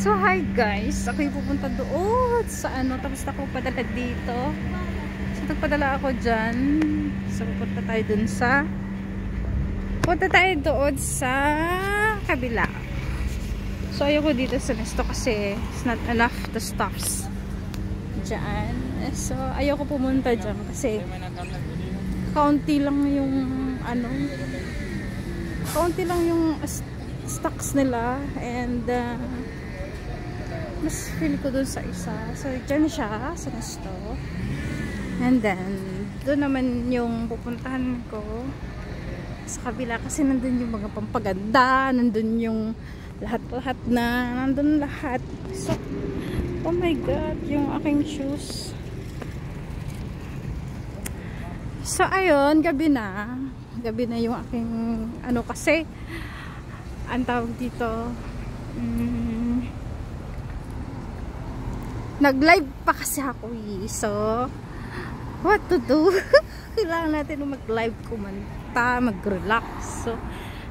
So hi guys, ako yung pupunta doon sa ano, tapos ako padala dito. So nagpadala ako dyan. So pupunta tayo doon sa kabila. So ayoko dito sa nesto kasi it's not enough the stuffs dyan. So ayoko pumunta dyan kasi kaunti lang yung ano, kaunti lang yung stocks nila, and mas feel ko dun sa isa. So dyan siya sa nesto, and then doon naman yung pupuntahan ko sa kabila kasi nandun yung mga pampaganda, nandun yung lahat-lahat na, nandun lahat. So oh my god, yung aking shoes. So ayun, gabi na yung aking ano, kasi ang tawag dito, nag-live pa kasi ako so what to do? Kailangan natin mag-live, kumanta, mag-relax. So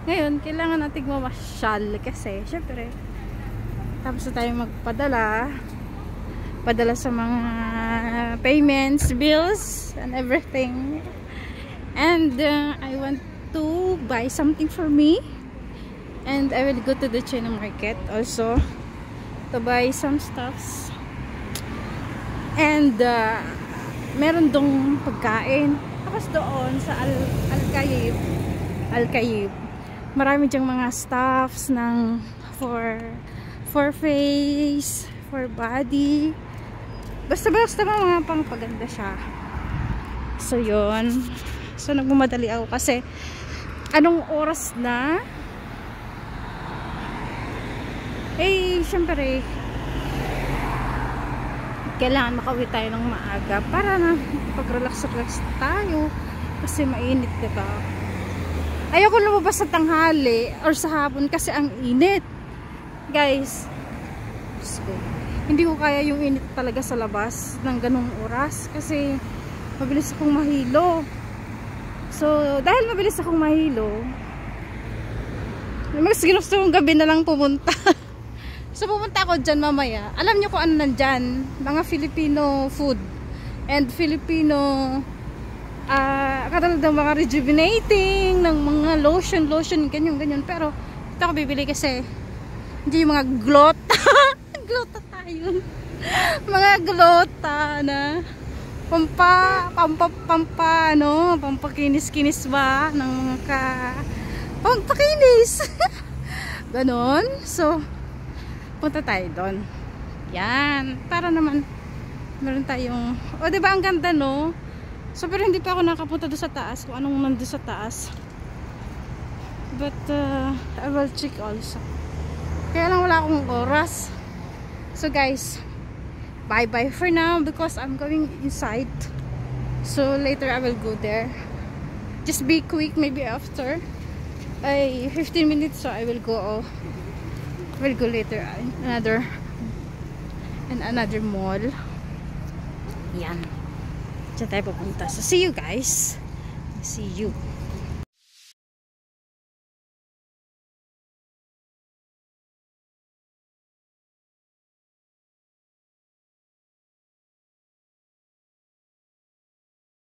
ngayon kailangan natin mamasyal kasi syempre tapos na tayo magpadala sa mga payments, bills and everything, and I want to buy something for me, and I will go to the China market also to buy some stuffs. And meron dong pagkain. Tapos doon sa Al-Kayib, marami dyang mga stuffs ng for face, for body, basta mga pangpaganda siya. So yun, so nagmamadali ako kasi anong oras na, eh syempre kailangan makauwi tayo ng maaga para na pag-relax tayo kasi mainit, diba? Ayoko lumabas sa tanghali or sa hapon kasi ang init, guys. So, hindi ko kaya yung init talaga sa labas ng ganung oras kasi mabilis akong mahilo. So dahil mabilis akong mahilo, mas ginusto kong gabi na lang pumunta. So pupunta ako dyan mamaya. Alam nyo kung ano nandyan, mga Filipino food and Filipino katulad ng mga rejuvenating, ng mga lotion, ganyan. Pero ito ako bibili kasi hindi yung mga glota. Glota tayo. Mga glota na pampakinis-kinis ba ng mga pampakinis. Ganon. So punta tayo doon. Yan. Para naman meron tayong, o diba ang ganda, no? So pero hindi pa ako nakapunta doon sa taas kung anong nandun sa taas. But I will check also. Kaya lang wala akong oras. So guys, bye bye for now because I'm going inside. So later I will go there. Just be quick, maybe after 15 minutes, so I will go later in another mall. Yan. Diyan tayo pupunta. So see you guys. See you.